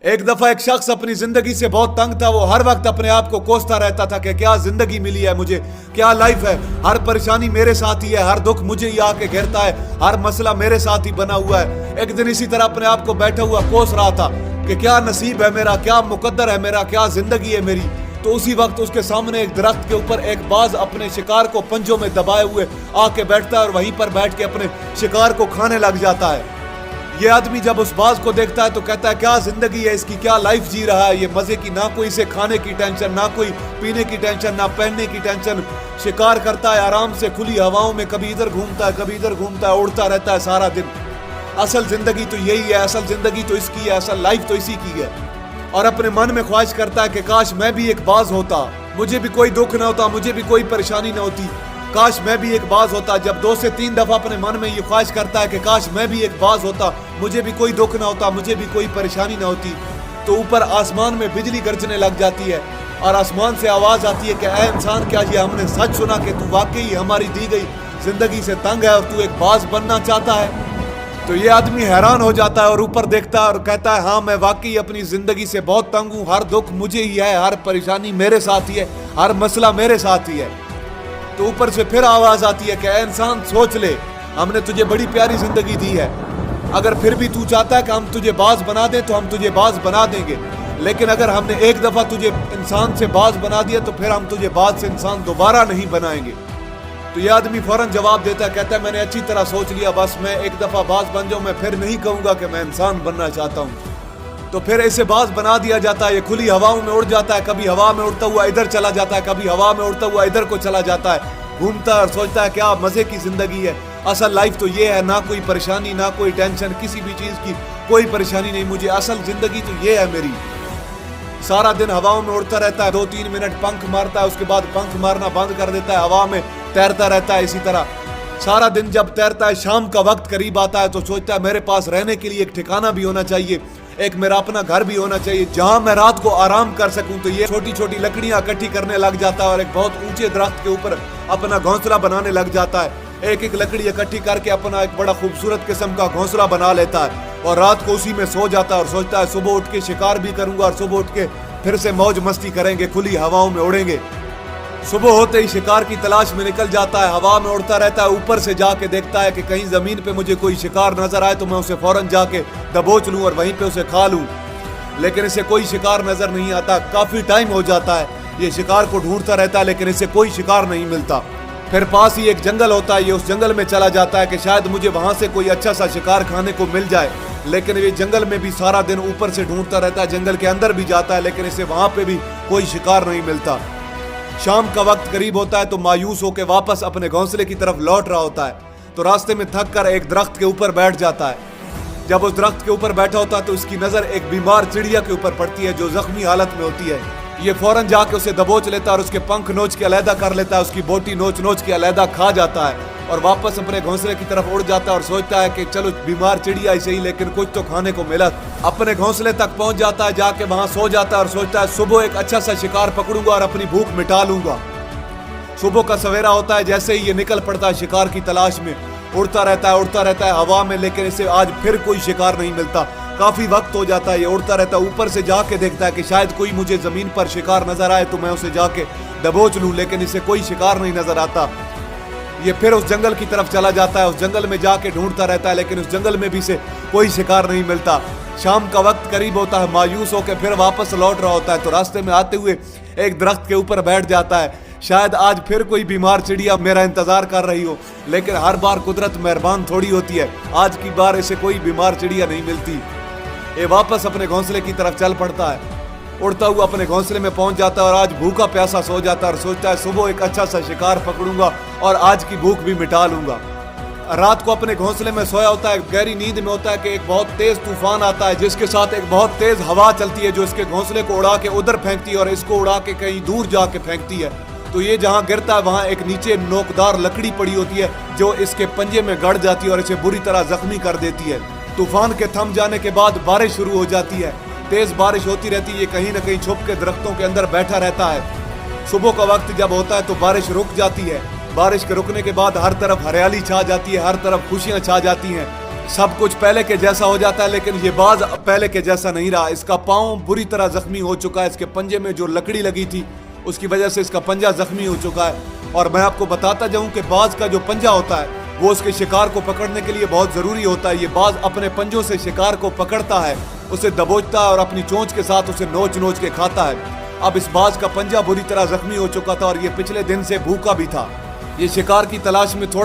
एक दफा एक शख्स अपनी जिंदगी से बहुत तंग था। वो हर वक्त अपने आप को कोसता रहता था कि क्या जिंदगी मिली है मुझे, क्या लाइफ है, हर परेशानी मेरे साथ ही है, हर दुख मुझे ही आके घेरता है, हर मसला मेरे साथ ही बना हुआ है। एक दिन इसी तरह अपने आप को बैठा हुआ कोस रहा था कि क्या नसीब है मेरा, क्या मुकद्दर है मेरा, क्या जिंदगी है मेरी। तो उसी वक्त उसके सामने एक दरख्त के ऊपर एक बाज अपने शिकार को पंजों में दबाए हुए आके बैठता है और वहीं पर बैठ के अपने शिकार को खाने लग जाता है। ये आदमी जब उस बाज को देखता है तो कहता है क्या जिंदगी है इसकी, क्या लाइफ जी रहा है ये मजे की, ना कोई इसे खाने की टेंशन, ना कोई पीने की टेंशन, ना पहनने की टेंशन। शिकार करता है आराम से खुली हवाओं में, कभी इधर घूमता है कभी इधर घूमता है, उड़ता रहता है सारा दिन। असल जिंदगी तो यही है, असल जिंदगी तो इसकी है, असल लाइफ तो इसी की है। और अपने मन में ख्वाहिश करता है कि काश मैं भी एक बाज होता, मुझे भी कोई दुख ना होता, मुझे भी कोई परेशानी ना होती, काश मैं भी एक बाज होता। जब 2 से 3 दफा अपने मन में ये ख्वाहिश करता है कि काश मैं भी एक बाज होता, मुझे भी कोई दुख ना होता, मुझे भी कोई परेशानी ना होती, तो ऊपर आसमान में बिजली गरजने लग जाती है और आसमान से आवाज आती है कि ऐ इंसान, क्या ये हमने सच सुना कि तू वाकई हमारी दी गई जिंदगी से तंग है और तू एक बाज बनना चाहता है। तो ये आदमी हैरान हो जाता है और ऊपर देखता है और कहता है हाँ मैं वाकई अपनी जिंदगी से बहुत तंग हूँ, हर दुख मुझे ही है, हर परेशानी मेरे साथ ही है, हर मसला मेरे साथ ही है। तो ऊपर से फिर आवाज आती है कि ऐ इंसान सोच ले, हमने तुझे बड़ी प्यारी जिंदगी दी है, अगर फिर भी तू चाहता है कि हम तुझे बाज बना दें तो हम तुझे बाज बना देंगे, लेकिन अगर हमने एक दफा तुझे इंसान से बाज बना दिया तो फिर हम तुझे बाज से इंसान दोबारा नहीं बनाएंगे। तो यह आदमी फौरन जवाब देता है, कहता है मैंने अच्छी तरह सोच लिया, बस मैं एक दफा बाज बन जाऊं, मैं फिर नहीं कहूंगा कि मैं इंसान बनना चाहता हूं। तो फिर ऐसे बाज बना दिया जाता है, ये खुली हवाओं में उड़ जाता है, कभी हवा में उड़ता हुआ इधर चला जाता है, कभी हवा में उड़ता हुआ इधर को चला जाता है, घूमता है और सोचता है क्या मजे की जिंदगी है, असल लाइफ तो ये है, ना कोई परेशानी, ना कोई टेंशन, किसी भी चीज की कोई परेशानी नहीं मुझे, असल जिंदगी तो ये है मेरी। सारा दिन हवाओं में उड़ता रहता है, 2-3 मिनट पंख मारता है, उसके बाद पंख मारना बंद कर देता है, हवा में तैरता रहता है। इसी तरह सारा दिन जब तैरता है, शाम का वक्त करीब आता है तो सोचता है मेरे पास रहने के लिए एक ठिकाना भी होना चाहिए, एक मेरा अपना घर भी होना चाहिए जहां मैं रात को आराम कर सकूं। तो ये छोटी छोटी लकड़ियां इकट्ठी करने लग जाता है और एक बहुत ऊंचे दरख्त के ऊपर अपना घोंसला बनाने लग जाता है। एक एक लकड़ी इकट्ठी करके अपना एक बड़ा खूबसूरत किस्म का घोंसला बना लेता है और रात को उसी में सो जाता है और सोचता है सुबह उठ के शिकार भी करूंगा और सुबह उठ के फिर से मौज मस्ती करेंगे, खुली हवाओं में उड़ेंगे। सुबह होते ही शिकार की तलाश में निकल जाता है, हवा में उड़ता रहता है, ऊपर से जाके देखता है कि कहीं जमीन पे मुझे कोई शिकार नजर आए तो मैं उसे फौरन जाके दबोच लूं और वहीं पे उसे खा लूं, लेकिन इसे कोई शिकार नजर नहीं आता। काफी टाइम हो जाता है, ये शिकार को ढूंढता रहता है लेकिन इसे कोई शिकार नहीं मिलता। फिर पास ही एक जंगल होता है, ये उस जंगल में चला जाता है कि शायद मुझे वहां से कोई अच्छा सा शिकार खाने को मिल जाए, लेकिन ये जंगल में भी सारा दिन ऊपर से ढूंढता रहता है, जंगल के अंदर भी जाता है लेकिन इसे वहां पे भी कोई शिकार नहीं मिलता। शाम का वक्त करीब होता है तो मायूस होकर वापस अपने घोंसले की तरफ लौट रहा होता है, तो रास्ते में थक कर एक दरख्त के ऊपर बैठ जाता है। जब उस दरख्त के ऊपर बैठा होता है तो उसकी नजर एक बीमार चिड़िया के ऊपर पड़ती है जो जख्मी हालत में होती है। ये फौरन जाके उसे दबोच लेता है और उसके पंख नोच के अलहदा कर लेता है, उसकी बोटी नोच नोच के अलहदा खा जाता है और वापस अपने घोंसले की तरफ उड़ जाता है और सोचता है कि चलो बीमार चिड़िया ही सही लेकिन कुछ तो खाने को मिला। अपने घोंसले तक पहुंच जाता है, जाके वहां सो जाता है और सोचता है सुबह एक अच्छा सा शिकार पकड़ूंगा और अपनी भूख मिटा लूंगा। सुबह का सवेरा होता है, जैसे ही ये निकल पड़ता है शिकार की तलाश में, उड़ता रहता है हवा में, लेकिन इसे आज फिर कोई शिकार नहीं मिलता। काफी वक्त हो जाता है, ये उड़ता रहता है, ऊपर से जाके देखता है कि शायद कोई मुझे जमीन पर शिकार नजर आए तो मैं उसे जाके दबोच लूं, लेकिन इसे कोई शिकार नहीं नजर आता। ये फिर उस जंगल की तरफ चला जाता है, उस जंगल में जाके ढूंढता रहता है लेकिन उस जंगल में भी से कोई शिकार नहीं मिलता। शाम का वक्त करीब होता है, मायूस होकर फिर वापस लौट रहा होता है तो रास्ते में आते हुए एक दरख्त के ऊपर बैठ जाता है, शायद आज फिर कोई बीमार चिड़िया मेरा इंतजार कर रही हो, लेकिन हर बार कुदरत मेहरबान थोड़ी होती है, आज की बार इसे कोई बीमार चिड़िया नहीं मिलती। ये वापस अपने घोंसले की तरफ चल पड़ता है, उड़ता हुआ अपने घोंसले में पहुंच जाता है और आज भूखा प्यासा सो जाता है और सोचता है सुबह एक अच्छा सा शिकार पकड़ूंगा और आज की भूख भी मिटा लूंगा। रात को अपने घोंसले में सोया होता है, गहरी नींद में होता है कि एक बहुत तेज तूफान आता है जिसके साथ एक बहुत तेज हवा चलती है जो इसके घोंसले को उड़ा के उधर फेंकती है और इसको उड़ा के कहीं दूर जाके फेंकती है। तो ये जहां गिरता है वहां एक नीचे नोकदार लकड़ी पड़ी होती है जो इसके पंजे में गड़ जाती है और इसे बुरी तरह जख्मी कर देती है। तूफान के थम जाने के बाद बारिश शुरू हो जाती है, तेज बारिश होती रहती है, ये कहीं न कहीं छुप के दरख्तों के अंदर बैठा रहता है। सुबह का वक्त जब होता है तो बारिश रुक जाती है, बारिश के रुकने के बाद हर तरफ हरियाली छा जाती है, हर तरफ खुशियां छा जाती हैं। सब कुछ पहले के जैसा हो जाता है, लेकिन ये बाज पहले के जैसा नहीं रहा। इसका पाँव बुरी तरह जख्मी हो चुका है। इसके पंजे में जो लकड़ी लगी थी उसकी वजह से इसका पंजा जख्मी हो चुका है। और मैं आपको बताता जाऊं कि बाज का जो पंजा होता है वो उसके शिकार को पकड़ने के लिए बहुत ज़रूरी होता है। ये बाज अपने पंजों से शिकार को पकड़ता है, उसे दबोचता है और अपनी चोंच के साथ उसे नोच नोच के खाता है। अब इस बाज का पंजा बुरी तरह जख्मी हो चुका था और ये पिछले दिन से भूखा भी था। ये शिकार की तलाश में थोड़ा